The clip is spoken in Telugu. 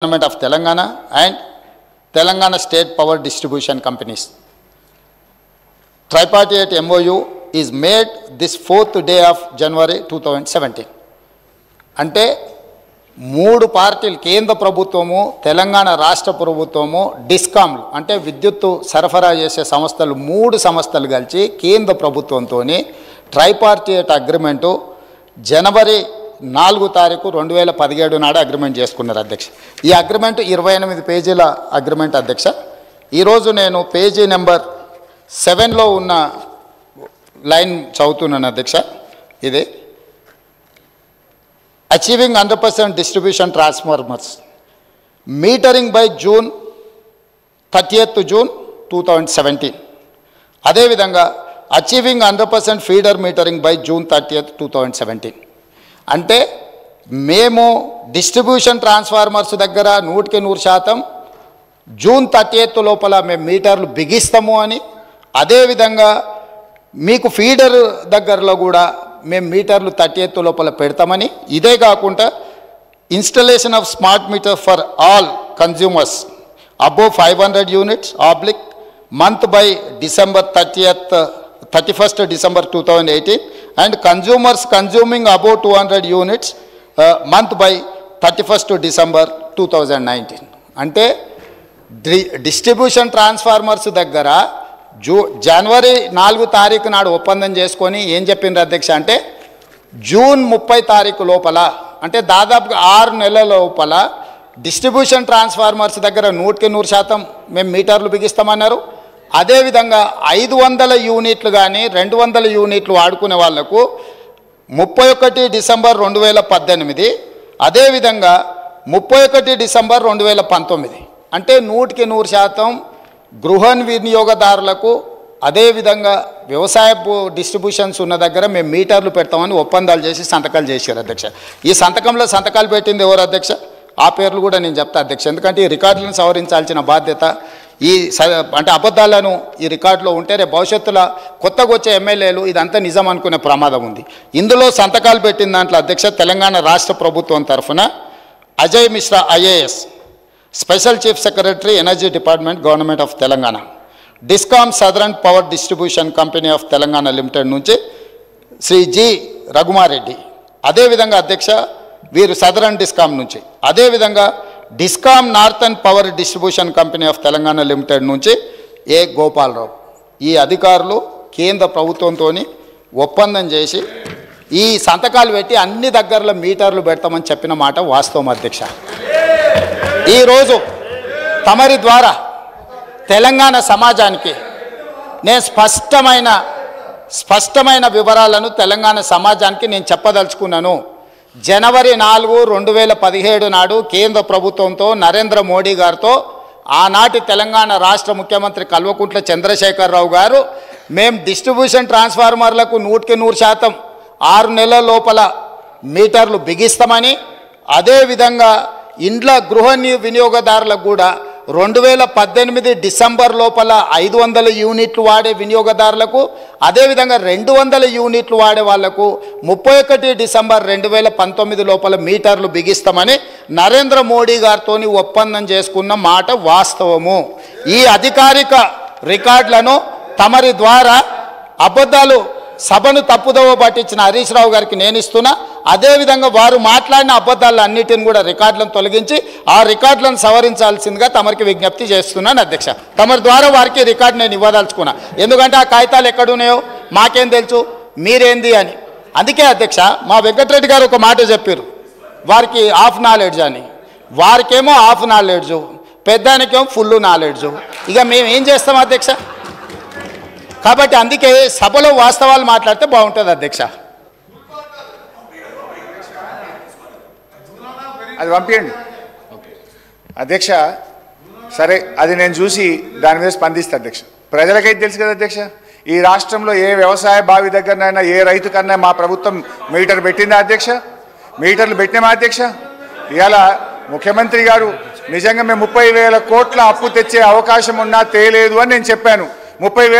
Government of Telangana and Telangana State Power Distribution Companies. Tripartite MOU is made this 4th day of January 2017. అంటే మూడు పార్టీలు కేంద్ర ప్రభుత్వము తెలంగాణ రాష్ట్ర ప్రభుత్వము డిస్కామ్లు అంటే విద్యుత్తు సరఫరా చేసే సంస్థలు మూడు సంస్థలు కలిసి కేంద్ర ప్రభుత్వంతో ట్రైపార్టైట్ అగ్రిమెంటు జనవరి 4 తారీఖు 2017 నాడు అగ్రిమెంట్ చేసుకున్నారు అధ్యక్ష. ఈ అగ్రిమెంట్ 28 పేజీల అగ్రిమెంట్ అధ్యక్ష. ఈరోజు నేను పేజీ నెంబర్ 7లో ఉన్న లైన్ చదువుతున్నాను అధ్యక్ష. ఇది achieving 100% distribution transformers metering by June 30th June 2017. అదేవిధంగా achieving 100% feeder metering by June 30th 2017. అంటే మేము డిస్ట్రిబ్యూషన్ ట్రాన్స్ఫార్మర్స్ దగ్గర 100% జూన్ 30th లోపల మేము మీటర్లు బిగిస్తాము అని, అదేవిధంగా మీకు ఫీడర్ దగ్గరలో కూడా మేము మీటర్లు 30th లోపల పెడతామని, ఇదే కాకుండా installation of smart meter for all consumers above 500 units oblique month by December 31st December 2018 and consumers consuming above 200 units month by 31st December 2019. అంటే డిస్ట్రిబ్యూషన్ ట్రాన్స్ఫార్మర్స్ దగ్గర జనవరి 4 తారీఖు నాడు ఒప్పందం చేసుకొని ఏం చెప్పిండ్రు అధ్యక్ష అంటే జూన్ 30 తారీఖు లోపల అంటే దాదాపుగా 6 నెలల లోపల డిస్ట్రిబ్యూషన్ ట్రాన్స్ఫార్మర్స్ దగ్గర 100% మేము మీటర్లు బిగిస్తామన్నారు. అదేవిధంగా 500 యూనిట్లు కానీ 200 యూనిట్లు వాడుకునే వాళ్లకు 31 డిసెంబర్ 2018, అదేవిధంగా 31 డిసెంబర్ 2019 అంటే 100% గృహ వినియోగదారులకు, అదేవిధంగా వ్యవసాయ డిస్ట్రిబ్యూషన్స్ ఉన్న దగ్గర మేము మీటర్లు పెడతామని ఒప్పందాలు చేసి సంతకాలు చేశారు అధ్యక్ష. ఈ సంతకంలో సంతకాలు పెట్టింది ఎవరు అధ్యక్ష? ఆ పేర్లు కూడా నేను చెప్తా అధ్యక్ష, ఎందుకంటే ఈ రికార్డులను సవరించాల్సిన బాధ్యత ఈ అంటే అబద్ధాలను ఈ రికార్డులో ఉంటే రేపు భవిష్యత్తులో కొత్తగా వచ్చే ఎమ్మెల్యేలు ఇదంతా నిజం అనుకునే ప్రమాదం ఉంది. ఇందులో సంతకాలు పెట్టిన దాంట్లో అధ్యక్ష తెలంగాణ రాష్ట్ర ప్రభుత్వం తరఫున Ajay Mishra IAS, special chief secretary energy department government of Telangana, discom southern power distribution company of Telangana limited నుంచి శ్రీ జి రఘుమారెడ్డి, అదేవిధంగా అధ్యక్ష వీరు సదరన్ డిస్కామ్ నుంచి, అదేవిధంగా discom northern power distribution company of Telangana limited నుంచి ఏ గోపాలరావు. ఈ అధికారులు కేంద్ర ప్రభుత్వంతో ఒప్పందం చేసి ఈ సంతకాలు పెట్టి అన్ని దగ్గరలో మీటర్లు పెడతామని చెప్పిన మాట వాస్తవం అధ్యక్ష. ఈరోజు తమరి ద్వారా తెలంగాణ సమాజానికి నేను స్పష్టమైన వివరాలను తెలంగాణ సమాజానికి నేను చెప్పదలుచుకున్నాను. జనవరి 4, 2017 నాడు కేంద్ర ప్రభుత్వంతో నరేంద్ర మోడీ గారితో ఆనాటి తెలంగాణ రాష్ట్ర ముఖ్యమంత్రి కల్వకుంట్ల చంద్రశేఖరరావు గారు మేము డిస్ట్రిబ్యూషన్ ట్రాన్స్ఫార్మర్లకు 100% 6 నెలల లోపల మీటర్లు బిగిస్తామని, అదేవిధంగా ఇండ్ల గృహ వినియోగదారులకు కూడా 2018 డిసెంబర్ లోపల 500 యూనిట్లు వాడే వినియోగదారులకు, అదేవిధంగా 200 యూనిట్లు వాడే వాళ్లకు 31 డిసెంబర్ 2019 లోపల మీటర్లు బిగిస్తామని నరేంద్ర మోడీ గారితో ఒప్పందం చేసుకున్న మాట వాస్తవము. ఈ అధికారిక రికార్డులను తమరి ద్వారా అబద్ధాలు సభను తప్పుదోవ పట్టించిన హరీష్ రావు గారికి నేను ఇస్తున్నా. అదేవిధంగా వారు మాట్లాడిన అబద్ధాలు అన్నిటిని కూడా రికార్డులను తొలగించి ఆ రికార్డులను సవరించాల్సిందిగా తమరికి విజ్ఞప్తి చేస్తున్నాను అధ్యక్ష. తమరి ద్వారా వారికి రికార్డు నేను ఇవ్వదలుచుకున్నా, ఎందుకంటే ఆ కాగితాలు ఎక్కడున్నాయో మాకేం తెలుసు మీరేంది అని. అందుకే అధ్యక్ష మా వెంకటరెడ్డి గారు ఒక మాట చెప్పారు, వారికి హాఫ్ నాలెడ్జ్ అని. వారికేమో హాఫ్ నాలెడ్జు, పెద్దానికేమో ఫుల్ నాలెడ్జు. ఇక మేము ఏం చేస్తాం అధ్యక్ష? కాబట్టి అందుకే సభలో వాస్తవాలు మాట్లాడితే బాగుంటుంది అధ్యక్ష. అది పంపించండి అధ్యక్ష. సరే, అది నేను చూసి దాని మీద స్పందిస్తా అధ్యక్ష. ప్రజలకైతే తెలుసు కదా అధ్యక్ష, ఈ రాష్ట్రంలో ఏ వ్యవసాయ బావి దగ్గరనైనా ఏ రైతు కన్నా మా ప్రభుత్వం మీటర్ పెట్టిందా అధ్యక్ష? మీటర్లు పెట్టినామా అధ్యక్ష? ఇవాళ ముఖ్యమంత్రి గారు నిజంగా మేము 30,000 కోట్ల అప్పు తెచ్చే అవకాశం ఉన్నా తేలేదు అని నేను చెప్పాను. 30,000